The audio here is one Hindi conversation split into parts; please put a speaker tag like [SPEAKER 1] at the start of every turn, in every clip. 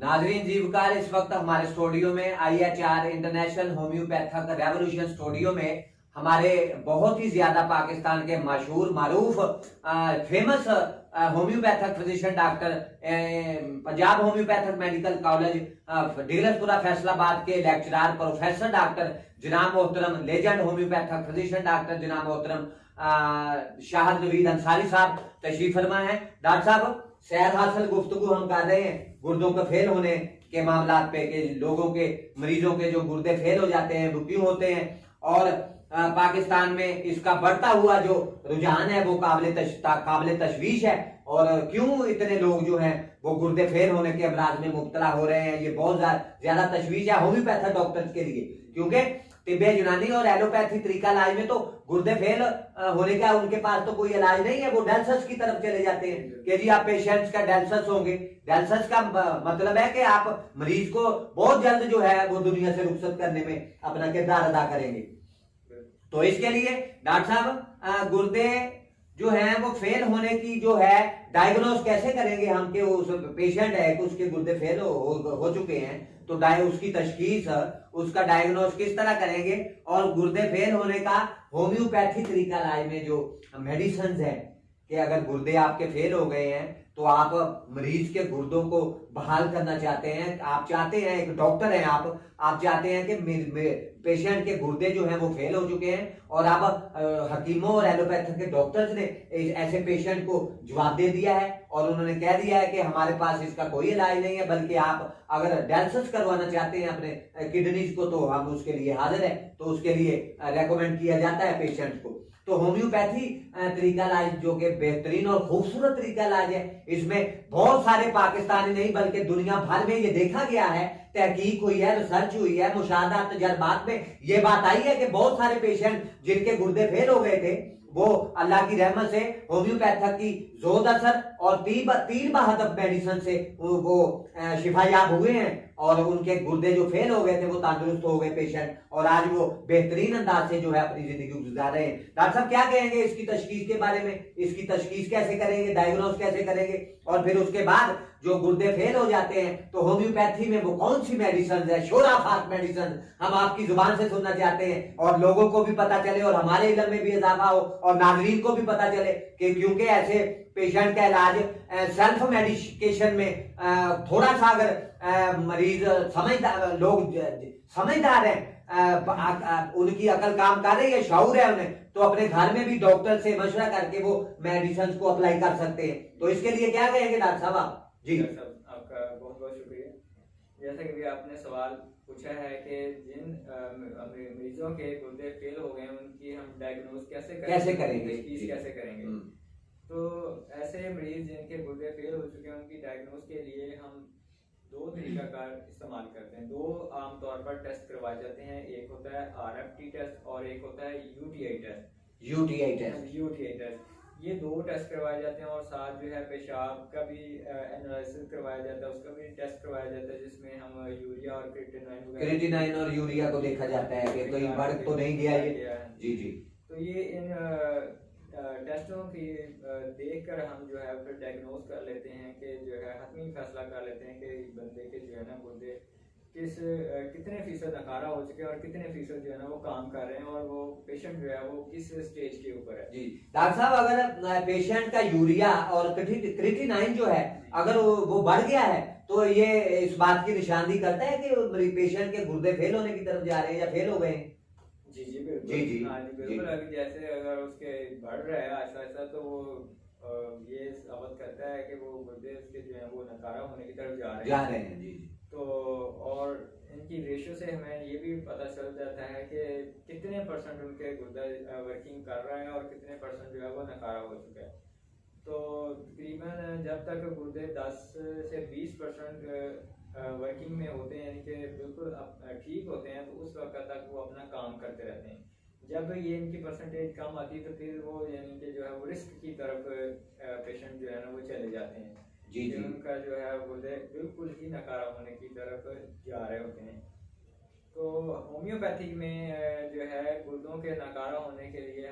[SPEAKER 1] नाजरीन जीवकार इस वक्त हमारे स्टूडियो में IHR international homeopathic revolution studio में हमारे बहुत ही ज्यादा पाकिस्तान के मशहूर मारूफ famous homeopathic physician doctor Punjab homeopathic medical college Douglaspura Faisalabad के लेक्चरर प्रोफेसर डॉक्टर जनाब मोहतरम लेजेंड होम्योपैथिक फिजिशियन डॉक्टर जनाब मोहतरम शाहिद नवीद अंसारी साहब तशरीफ फरमा है। डॉक्टर साहब सैर हासिल गुफ्तगू हम कर रहे हैं गुर्दों के फेल होने के मामला पे कि लोगों के मरीजों के जो गुर्दे फेल हो जाते हैं वो क्यों होते हैं और पाकिस्तान में इसका बढ़ता हुआ जो रुझान है वो काबिल तशवीश है और क्यों इतने लोग जो हैं वो गुर्दे फेल होने के अमराज में मुब्तला हो रहे हैं। ये बहुत ज्यादा तशवीश है होम्योपैथिक डॉक्टर्स के लिए, क्योंकि तिब्बे यूनानी और एलोपैथी तरीका इलाज में तो गुर्दे फेल होने का उनके पास तो कोई इलाज नहीं है, वो डायलिसिस की तरफ चले जाते हैं कि जी आप पेशेंट्स का डायलिसिस होंगे। डायलिसिस का मतलब है कि आप मरीज को बहुत जल्द जो है वो दुनिया से रुखसत करने में अपना किरदार अदा करेंगे। तो इसके लिए डॉक्टर साहब गुर्दे जो है वो फेल होने की जो है डायग्नोस कैसे करेंगे हम कि उस पेशेंट है कि उसके गुर्दे फेल हो चुके हैं, तो उसकी तशखीस उसका डायग्नोस किस तरह करेंगे और गुर्दे फेल होने का होम्योपैथी तरीका इलाज में जो मेडिसिन है कि अगर गुर्दे आपके फेल हो गए हैं तो आप मरीज के गुर्दों को बहाल करना चाहते हैं, आप चाहते हैं एक डॉक्टर हैं आप चाहते हैं कि पेशेंट के गुर्दे जो हैं वो फेल हो चुके हैं और आप हकीमों और एलोपैथिक के डॉक्टर्स ने ऐसे पेशेंट को जवाब दे दिया है और उन्होंने कह दिया है कि हमारे पास इसका कोई इलाज नहीं है, बल्कि आप अगर डायलिसिस करवाना चाहते हैं अपने किडनीज को तो हम उसके लिए हाजिर है, तो उसके लिए रेकमेंड किया जाता है पेशेंट को। तो होम्योपैथी तरीका इलाज जो कि बेहतरीन और खूबसूरत तरीका इलाज है, इसमें बहुत सारे पाकिस्तानी नहीं बल्कि दुनिया भर में ये देखा गया है, तहकीक हुई है, रिसर्च हुई है, मुशाहदात तजर्बात में ये बात आई है कि बहुत सारे पेशेंट जिनके गुर्दे फेल हो गए थे वो अल्लाह की रहमत से होम्योपैथिक की जोद असर और तीर बहादुर मेडिसिन से वो शिफायाब हुए हैं और उनके गुर्दे जो फेल हो गए थे वो तंदुरुस्त हो गए पेशेंट और आज वो बेहतरीन अंदाज से जो है अपनी जिंदगी गुजार रहे हैं। डॉक्टर साहब क्या कहेंगे इसकी तशखीस के बारे में, इसकी तशखीस कैसे करेंगे, डायग्नोस कैसे करेंगे और फिर उसके बाद जो गुर्दे फेल हो जाते हैं तो होम्योपैथी में वो कौन सी मेडिसिन है, शोराफात मेडिसिन हम आपकी जुबान से सुनना चाहते हैं और लोगों को भी पता चले और हमारे इल्म में भी इजाफा हो और नाजरीन को भी पता चले कि क्योंकि ऐसे पेशेंट का इलाज सेल्फ मेडिकेशन में थोड़ा सा अगर मरीज समझदार है, उनकी अकल काम कर रही है, शऊर है उन्हें, तो अपने घर में भी डॉक्टर से मशवरा करके वो मेडिसिन को अप्लाई कर सकते हैं। तो इसके लिए क्या कहेंगे डॉक्टर साहब आप? जी
[SPEAKER 2] आपका बहुत बहुत शुक्रिया। जैसा कि आपने सवाल पूछा है कि जिन मरीजों के गुर्दे फेल हो गए उनकी हम डायग्नोस कैसे करेंगे कैसे करेंगे। तो ऐसे मरीज जिनके गुर्दे फेल हो चुके हैं उनकी डायग्नोस के लिए हम दो तरीका कार इस्तेमाल करते हैं। दो आमतौर पर टेस्ट करवाए जाते हैं, एक होता है RFT टेस्ट और एक होता है UTI टेस्ट। ये दो टेस्ट करवाए जाते हैं और साथ जो है पेशाब का भी एनालिसिस करवाया जाता है, उसका भी टेस्ट करवाया जाता है जिसमें हम यूरिया और क्रिएटिनाइन
[SPEAKER 1] और यूरिया को देखा जाता है कि कोई बढ़ तो नहीं गया ये। जी जी।
[SPEAKER 2] तो ये इन टेस्टों की देखकर हम जो है फिर डायग्नोस कर लेते हैं कि जो है हतमी फैसला कर लेते हैं कि बंदे के जो है ना गुर्दे कितने फीसद नकारा हो चुके हैं और कितने फीसद जो है ना वो काम कर रहे हैं और वो पेशेंट जो है वो किस स्टेज के ऊपर है।
[SPEAKER 1] जी डॉक्टर साहब, अगर पेशेंट का यूरिया और क्रिएटिनाइन जो है अगर वो बढ़ गया है तो ये इस बात की निशानदी करता है कि पेशेंट के गुर्दे फेल होने की तरफ जा रहे हैं या फेल हो गए हैं?
[SPEAKER 2] जी बिल्कुल। जी हाँ जी बिल्कुल। अभी जैसे अगर उसके बढ़ रहा है आहिस्ता आहिस्ता तो वो ये साबित करता है कि वो गुर्दे उसके जो है वो नकारा होने की तरफ जा रहे हैं।
[SPEAKER 1] जी।
[SPEAKER 2] तो और इनकी रेशियो से हमें ये भी पता चल जाता है कि कितने परसेंट उनके गुर्दा वर्किंग कर रहा है और कितने परसेंट जो है वो नकारा हो चुका है। तो तकरीबन जब तक गुर्दे 10 से 20% वर्किंग में होते हैं यानी कि बिल्कुल ठीक होते हैं तो उस वक्त तक वो अपना काम करते रहते हैं। जब ये इनकी परसेंटेज कम आती है तो फिर वो यानी कि जो है वो रिस्क की तरफ पेशेंट जो है ना वो चले जाते हैं।
[SPEAKER 1] जी
[SPEAKER 2] उनका जो है गुर्दे बिल्कुल ही नकारा होने की तरफ जा रहे होते हैं। तो होम्योपैथिक में जो है गुर्दों के नकारा होने के लिए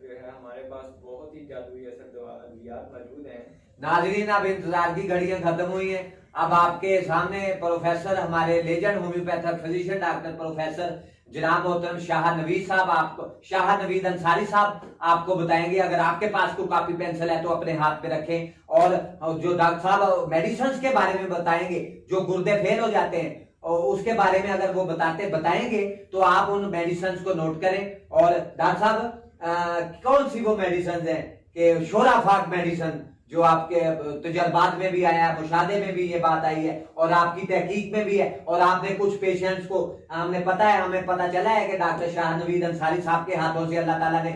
[SPEAKER 2] जो है हमारे पास बहुत ही जादुई असर अद्वियात मौजूद हैं।
[SPEAKER 1] नाजरीन, अब इंतजार की घड़ियां खत्म हुई हैं। अब आपके सामने प्रोफेसर, हमारे legend homeopathic physician doctor professor जनाब मोहतरम शाह नवीद साहब, आपको शाह नवीद अंसारी साहब आपको बताएंगे। अगर आपके पास कोई कॉपी पेंसिल है तो अपने हाथ पे रखें, और जो डॉक्टर साहब मेडिसिन के बारे में बताएंगे, जो गुर्दे फेल हो जाते हैं और उसके बारे में अगर वो बताएंगे तो आप उन मेडिसिन को नोट करें। और डॉक्टर साहब कौन सी वो मेडिसिन है कि शोराफाक मेडिसिन जो आपके तजर्बात में भी आया है, मुशादे में भी ये बात आई है और आपकी तहकीक में भी है, और आपने कुछ पेशेंट्स को हमें पता चला है कि डॉक्टर शाह नवीद अंसारी साहब के हाथों से अल्लाह ताला ने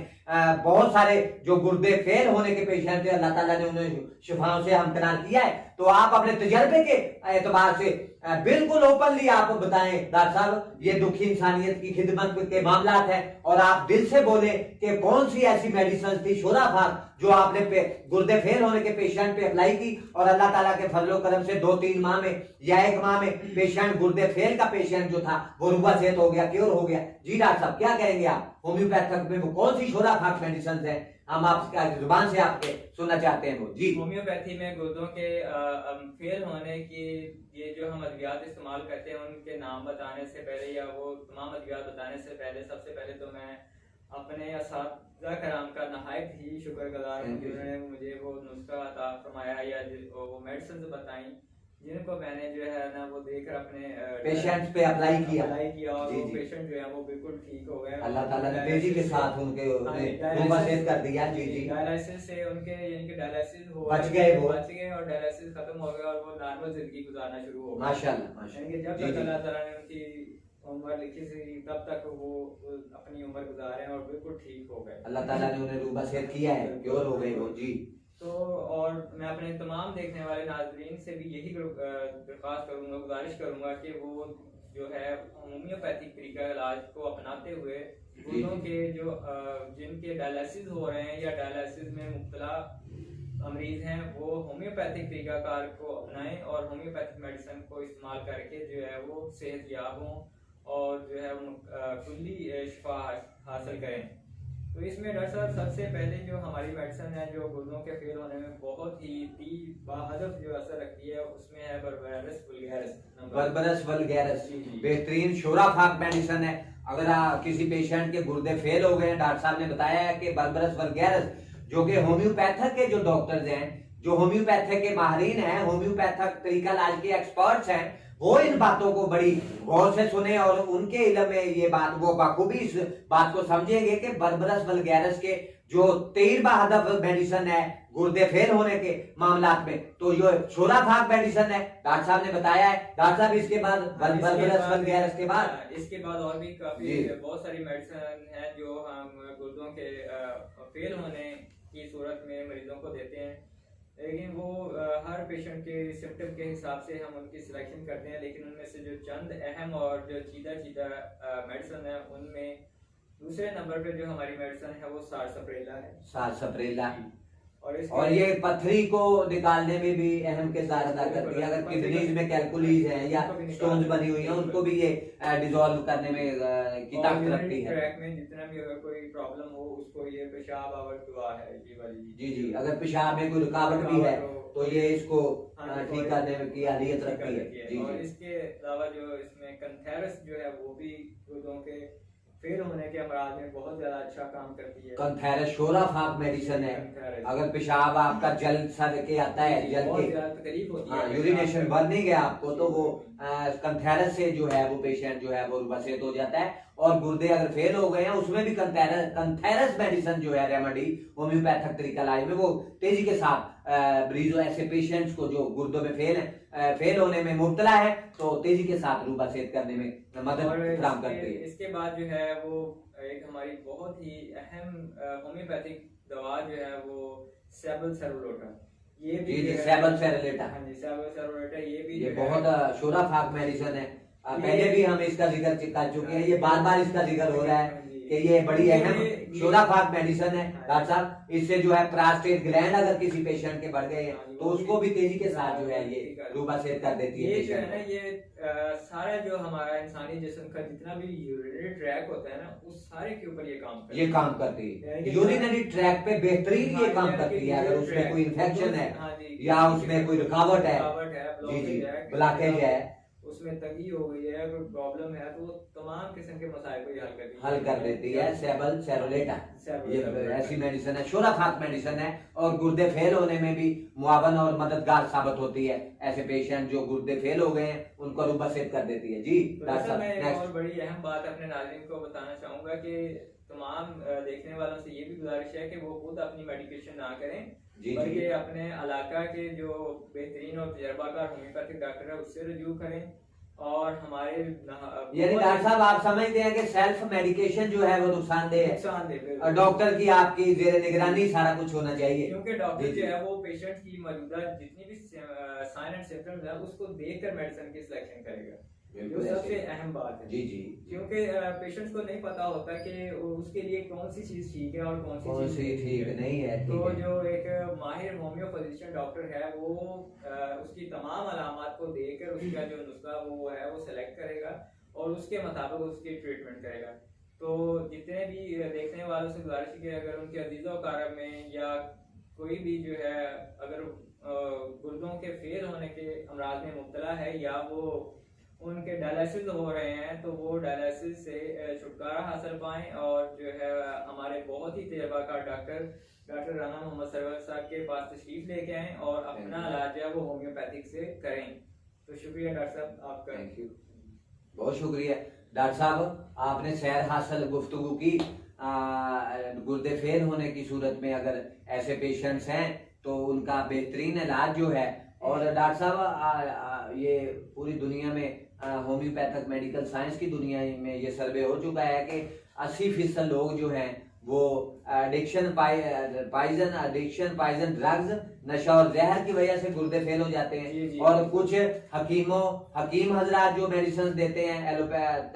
[SPEAKER 1] बहुत सारे जो गुर्दे फेल होने के पेशेंट थे, अल्लाह ताला ने उन्हें शिफाओं से हमकनार किया है। तो आप अपने तजर्बे के एतबार से बिल्कुल ओपनली आप बताएं डॉक्टर साहब, ये दुखी इंसानियत की खिदमत के मामलात है, और आप दिल से बोले कि कौन सी ऐसी मेडिसिन थी शोराफाक जो आपने गुर्दे फेल होने के पेशेंट पे अप्लाई की, और अल्लाह ताला के फजलो करम से 2-3 माह में या 1 माह में पेशेंट, गुर्दे फेल का पेशेंट जो था वो रुबा सेहत हो गया, क्योर हो गया। जी डॉक्टर साहब, क्या कहेंगे आप? होम्योपैथिक में वो कौन सी शोराफाक मेडिसिन है, हम आपकी जुबान से आपके सुनना चाहते हैं वो। जी,
[SPEAKER 2] होम्योपैथी में गुर्दों के फेल होने की ये जो हम अद्वियात इस्तेमाल करते हैं उनके नाम बताने से पहले या वो तमाम अद्वियात बताने से पहले सबसे पहले तो मैं अपने असातिज़ा कराम का नहायत ही शुक्रगुजार हूँ जिन्होंने मुझे वो नुस्खा अता फरमाया या वो मेडिसिन बताई, जिनको मैंने जो है ना वो देखकर अपने
[SPEAKER 1] पेशेंट्स पे अप्लाई किया
[SPEAKER 2] और वो पेशेंट जो है वो बिल्कुल ठीक हो गए।
[SPEAKER 1] अल्लाह ताला ने तेजी के साथ उनके मुबशर कर दिया। जी जी,
[SPEAKER 2] डायलिसिस से उनके यानी कि डायलिसिस
[SPEAKER 1] बच गए
[SPEAKER 2] और डायलिसिस खत्म हो गया और वो नॉर्मल जिंदगी गुजारना शुरू हो गए
[SPEAKER 1] माशाल्लाह।
[SPEAKER 2] यानी कि जब तक अल्लाह ताला ने उनकी उम्र लिखी थी तब तक वो अपनी उम्र गुजारे और बिल्कुल ठीक हो गए।
[SPEAKER 1] अल्लाह ताला ने उन्हें मुबशर किया है, क्योर हो गए वो। जी,
[SPEAKER 2] तो और मैं अपने तमाम देखने वाले नाजरीन से भी यही दरख्वास्त करूंगा, गुजारिश करूंगा कि वो जो है होम्योपैथिक तरीका इलाज को अपनाते हुए गुर्दों के जो जिनके डायलिसिस हो रहे हैं या डायलिसिस में मुब्तला मरीज हैं वो होम्योपैथिक तरीकाकार को अपनाएं और होम्योपैथिक मेडिसिन को इस्तेमाल करके जो है वो सेहतयाब हों और जो है कुल्ली शिफा हासिल करें। तो इसमें डॉक्टर साहब सबसे पहले जो हमारी मेडिसिन है जो गुर्दों के फेल होने में बहुत ही बाहदफ जो असर रखती है उसमें है बर्बरस वल्गैरिस।
[SPEAKER 1] बर्बरस वल्गैरिस बेहतरीन शोराफाक मेडिसिन है। अगर किसी पेशेंट के गुर्दे फेल हो गए, डॉक्टर साहब ने बताया है कि बर्बरस वल्गैरिस जो कि होम्योपैथिक के जो डॉक्टर्स हैं, जो होम्योपैथिक के माहिरीन हैं, होम्योपैथिक तरीका इलाज के एक्सपर्ट्स हैं, वो इन बातों को बड़ी गौर से सुने और उनके इल्म में ये बात वो बखूबी इस बात को समझेंगे कि बर्बरस वल्गैरिस के जो 13 हदफ मेडिसिन है गुर्दे फेल होने के मामलात में, तो ये शोराफाक मेडिसिन है। डॉक्टर साहब ने बताया है। डॉक्टर साहब इसके बाद बर्बरस वल्गैरिस के बाद
[SPEAKER 2] इसके बाद और भी काफी बहुत सारी मेडिसिन है जो हम गुर्दों के फेल होने की सूरत में मरीजों को देते हैं, लेकिन वो हर पेशेंट के सिम्टम के हिसाब से हम उनकी सिलेक्शन करते हैं। लेकिन उनमें से जो चंद अहम और जो चीदा मेडिसिन है उनमें दूसरे नंबर पे जो हमारी मेडिसिन है वो सारसप्रेला है।
[SPEAKER 1] सारसप्रेला और ये पथरी को निकालने में भी अहम किरदार अदा करती है। अगर किडनीज में कैलकुलीज है या स्टोन्स बनी हुई है उनको भी ये डिसॉल्व करने में की ताकत रखती है।
[SPEAKER 2] ट्रैक में जितना भी अगर कोई प्रॉब्लम हो उसको ये पेशाब आवर दुआ है ये वाली।
[SPEAKER 1] जी जी, अगर पेशाब में कोई रुकावट भी है तो ये इसको ठीक करने में की आलियत रखती है। जी,
[SPEAKER 2] और इसके अलावा जो इसमें कंथेरस जो है वो भी गुर्दों के फेल होने के अमराज में बहुत ज्यादा अच्छा काम करती है।
[SPEAKER 1] कंथेरस शोराफाक मेडिसिन है। अगर पेशाब आपका जल सर के आता है, जल के
[SPEAKER 2] तकलीफ होती है,
[SPEAKER 1] यूरिनेशन बन नहीं गया आपको, तो वो कंथेरस से जो है वो पेशेंट जो है वो बसेत हो जाता है। और गुर्दे अगर फेल हो गए हैं उसमें भी कंथेरस मेडिसिन जो है रेमेडी होम्योपैथिक तरीका इलाज में वो तेजी के साथ मरीजों ऐसे पेशेंट्स को जो गुर्दों में फेल होने में मुब्तला है तो तेजी के साथ रूबा सेहत करने में मदद फराहम करती है।
[SPEAKER 2] इसके बाद जो है वो एक हमारी बहुत ही अहम होम्योपैथिक दवा जो है वो सेबल सेरोलोटा, ये भी
[SPEAKER 1] सेबल सेरोलेटा।
[SPEAKER 2] हाँ जी, सेबल सेरोलेटा ये भी
[SPEAKER 1] ये बहुत शोराफाक मेडिसिन है। पहले भी हम इसका जिक्र कर चुके हैं, ये बार बार इसका जिक्र हो रहा है कि ये बड़ी अहम शोराफाक मेडिसिन है डॉक्टर साहब। इससे जो है प्रोस्टेट ग्लैंड अगर किसी पेशेंट के बढ़ गए हैं तो उसको भी तेजी के साथ जो है ये रूबासेर कर देती है।
[SPEAKER 2] ये जो है ना, ये सारा जो हमारा इंसानी जिस्म का जितना भी यूरिनरी ट्रैक होता है ना, उस सारे के ऊपर ये काम करती है।
[SPEAKER 1] यूरिनरी ट्रैक पे बेहतरीन ये काम करती है। अगर उसमें कोई इन्फेक्शन है या उसमें कोई रुकावट है, ब्लॉकेज है,
[SPEAKER 2] उसमें तंगी हो गई है, कोई प्रॉब्लम है, तो तमाम किस्म के मसाइल को
[SPEAKER 1] हल कर देती है। सेबल सेरोलेटा ये ऐसी मेडिसिन है, शोराफाक मेडिसिन है और गुर्दे फेल होने में भी मुआवन और मददगार साबित होती है। ऐसे पेशेंट जो गुर्दे फेल हो गए हैं उनको रूबासेर कर देती है। जी डॉक्टर साहब,
[SPEAKER 2] मैं एक और बड़ी अहम बात अपने नाज़रीन को बताना चाहूंगा कि तमाम देखने वालों से ये भी गुजारिश है कि वो खुद अपनी मेडिकेशन ना करें, बल्कि अपने इलाका के जो बेहतरीन और तजर्बाकार होम्योपैथिक डॉक्टर है उससे रजू करें। और हमारे
[SPEAKER 1] यानी डॉक्टर साहब आप समझते हैं कि सेल्फ मेडिकेशन जो है वो नुकसानदेह है और डॉक्टर की आपकी जेर निगरानी सारा कुछ होना चाहिए,
[SPEAKER 2] क्योंकि डॉक्टर जो है वो पेशेंट की मौजूदा जितनी भी साइन एंड सिम्टम्स है उसको देखकर मेडिसिन की सिलेक्शन करेगा। जो सबसे अहम बात है।
[SPEAKER 1] जी जी,
[SPEAKER 2] क्योंकि पेशेंट्स को नहीं पता होता कि उसके लिए कौन सी चीज ठीक है और कौन सी चीज
[SPEAKER 1] ठीक नहीं है।
[SPEAKER 2] तो जो एक माहिर होम्यो फिजिशियन डॉक्टर है वो उसकी तमाम अलामात को देखकर उसका जो नुस्खा वो है वो सेलेक्ट करेगा और उसके मुताबिक उसकी ट्रीटमेंट करेगा। तो जितने भी देखने वालों से गुजारिश की अगर उनके अजीज़ो कारब में या कोई भी जो है अगर गुर्दों के फेल होने के अमराज में मुब्तला है या वो उनके डायलिसिस हो रहे हैं तो वो डायलिसिस से छुटकारा हासिल पाएं और जो है हमारे बहुत ही तजर्बाकार डॉक्टर राना मोहम्मद सरवर साहब के पास तशरीफ लेके आएं और अपना इलाज है वो होम्योपैथिक से करें। तो शुक्रिया डॉक्टर साहब आपका।
[SPEAKER 1] थैंक यू, बहुत शुक्रिया डॉक्टर साहब, आपने सैर हासिल गुफ्तगू की। गुर्दे फेल होने की सूरत में अगर ऐसे पेशेंट्स हैं तो उनका बेहतरीन इलाज जो है, और डॉक्टर साहब ये पूरी दुनिया में होम्योपैथिक मेडिकल साइंस की दुनिया में ये सर्वे हो चुका है कि 80% लोग जो हैं वो एडिक्शन पॉइजन ड्रग्स, नशा और जहर की वजह से गुर्दे फेल हो जाते हैं। और कुछ हकीम हजरात जो मेडिसिन देते हैं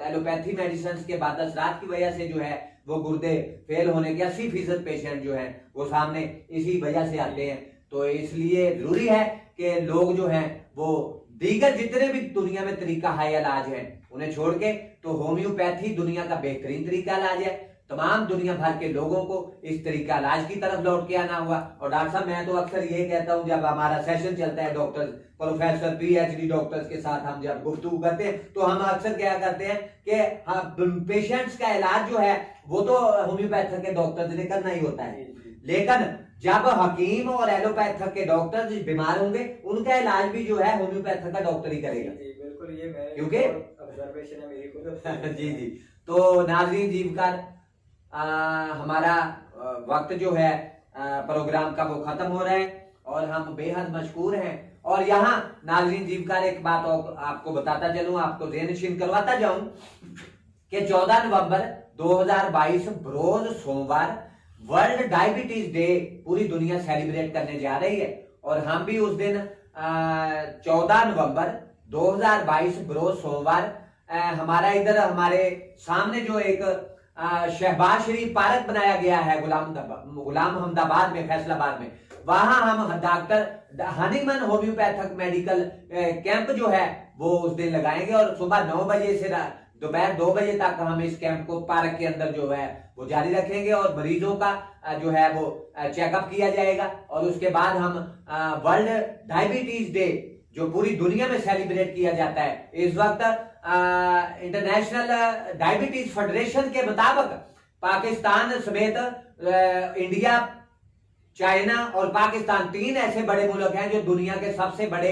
[SPEAKER 1] एलोपैथी मेडिसिन के बाद असरात की वजह से जो है वो गुर्दे फेल होने के 80% पेशेंट जो हैं वो सामने इसी वजह से आते हैं। तो इसलिए जरूरी है कि लोग जो हैं वो दीगर जितने भी दुनिया में तरीका है इलाज है उन्हें छोड़ के तो होम्योपैथी दुनिया का बेहतरीन तरीका इलाज है। तमाम दुनिया भर के लोगों को इस तरीका इलाज की तरफ लौट के आना हुआ। और डॉक्टर साहब मैं तो अक्सर ये कहता हूँ जब हमारा सेशन चलता है डॉक्टर प्रोफेसर PhD डॉक्टर्स के साथ हम जब गुफ्तगू करते हैं तो हम अक्सर क्या करते हैं कि पेशेंट्स का इलाज जो है वो तो होम्योपैथिक के डॉक्टर ने करना ही होता है, लेकिन जब हकीम और एलोपैथिक के डॉक्टर बीमार होंगे उनका इलाज भी जो है होम्योपैथिक का डॉक्टर ही करेगा।
[SPEAKER 2] बिल्कुल, ये मेरी
[SPEAKER 1] क्योंकि
[SPEAKER 2] ऑब्जर्वेशन है मेरी खुद।
[SPEAKER 1] जी जी, तो नाज़रीन जीवकार हमारा वक्त जो है प्रोग्राम का वो खत्म हो रहा है और हम बेहद मशकूर हैं। और यहाँ नाज़रीन जीवकार एक बात और आपको बताता चलूं, आपको ज़हन-नशीन करवाता जाऊं कि 14 नवंबर 2022 बरोज सोमवार वर्ल्ड डायबिटीज डे पूरी दुनिया सेलिब्रेट करने जा रही है। और हम भी उस दिन 14 नवंबर 2022 बरोज सोमवार हमारा इधर हमारे सामने जो एक शहबाज शरीफ पार्क बनाया गया है गुलाम अहमदाबाद में, फैसलाबाद में, वहां हम doctor Hahnemann homeopathic medical camp जो है वो उस दिन लगाएंगे और सुबह 9 बजे से दोपहर 2 बजे तक हम इस कैंप को पार्क के अंदर जो है वो जारी रखेंगे और मरीजों का जो है वो चेकअप किया जाएगा। और उसके बाद हम वर्ल्ड डायबिटीज डे जो पूरी दुनिया में सेलिब्रेट किया जाता है, इस वक्त इंटरनेशनल डायबिटीज फेडरेशन के मुताबिक पाकिस्तान समेत इंडिया, चाइना और पाकिस्तान 3 ऐसे बड़े मुल्क हैं जो दुनिया के सबसे बड़े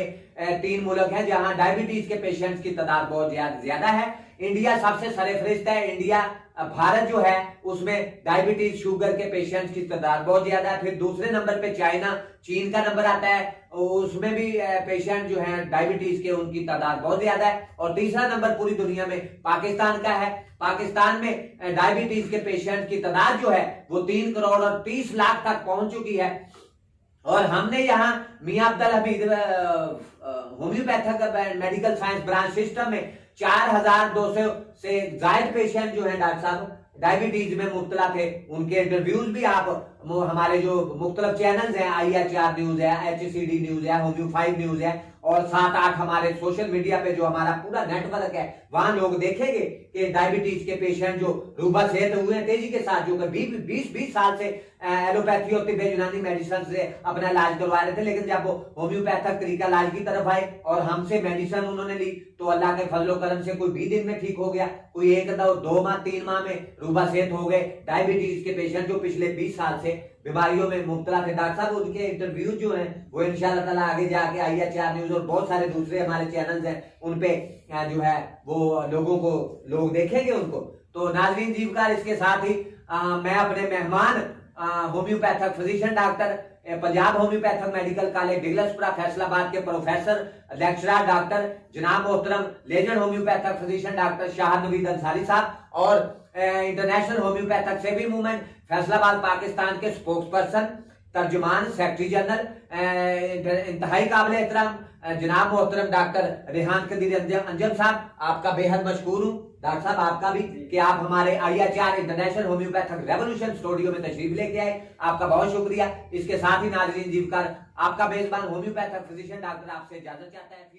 [SPEAKER 1] 3 मुल्क हैं जहां डायबिटीज के पेशेंट्स की तादाद बहुत ज्यादा है। इंडिया सबसे सरफहरिस्त है। इंडिया भारत जो है उसमें डायबिटीज शुगर के पेशेंट्स की तादाद बहुत ज्यादा है। फिर दूसरे नंबर पे चाइना, चीन का नंबर आता है, उसमें भी पेशेंट जो है डायबिटीज के उनकी तादाद बहुत ज्यादा है। और तीसरा नंबर पूरी दुनिया में पाकिस्तान का है। पाकिस्तान में डायबिटीज के पेशेंट की तादाद जो है वो 3 करोड़ और 30 लाख तक पहुंच चुकी है। और हमने यहाँ Mian Abdul Hamid homeopathic medical science branch system में 4200 से जायद पेशेंट जो है डॉक्टर साहब डायबिटीज में मुब्तला थे, उनके इंटरव्यूज भी आप हमारे जो मुख्तलिफ चैनल्स हैं, IHR न्यूज है, HCD न्यूज है, होम्यो 5 न्यूज है और 7-8 हमारे सोशल मीडिया पे जो हमारा पूरा नेटवर्क है, वहां लोग देखेंगे कि डायबिटीज के पेशेंट जो रूबा सेहत हुए हैं तेजी के साथ, जो 20 साल से एलोपैथी और तिब्बे यूनानी मेडिसिन से अपना इलाज करवा रहे थे, लेकिन जब वो होम्योपैथिक तरीका इलाज की तरफ आए और हमसे मेडिसिन उन्होंने ली तो अल्लाह के फजलो करम से कोई 20 दिन में ठीक हो गया, कोई 1-2 माह 3 माह में रूबा सेहत हो गए। डायबिटीज के पेशेंट जो पिछले 20 साल से बीमारियों में मुब्तला थे डॉक्टर साहब, उनके इंटरव्यू जो हैं वो इंशाल्लाह ताला आगे जाके IHR न्यूज और बहुत सारे दूसरे हमारे चैनल्स हैं उन पे जो है वो लोगों को लोग देखेंगे उनको। तो नाज़रीन जीवकार, इसके साथ ही मैं अपने मेहमान homeopathic physician doctor Punjab homeopathic medical college Douglaspura Faisalabad के प्रोफेसर लेक्चरर डॉक्टर जनाब मोहतरम legend homeopathic physician doctor Shah Naveed Ansari साहब और international homeopathic saving movement Faisalabad Pakistan के स्पोक्स पर्सन, तर्जुमान, सेक्रेटरी जनरल इंतहाई काबिल एहतराम जनाब मोहतरम डॉक्टर रेहान कदीर अंजम साहब, आपका बेहद मशकूर हूँ। डॉक्टर साहब आपका भी कि आप हमारे IHR international homeopathic revolution studio में तशरीफ लेके आए, आपका बहुत शुक्रिया। इसके साथ ही नाज़रीन जीवकार, आपका मेजबान होम्योपैथिक फिजिशियन डॉक्टर आपसे इजाजत चाहता है।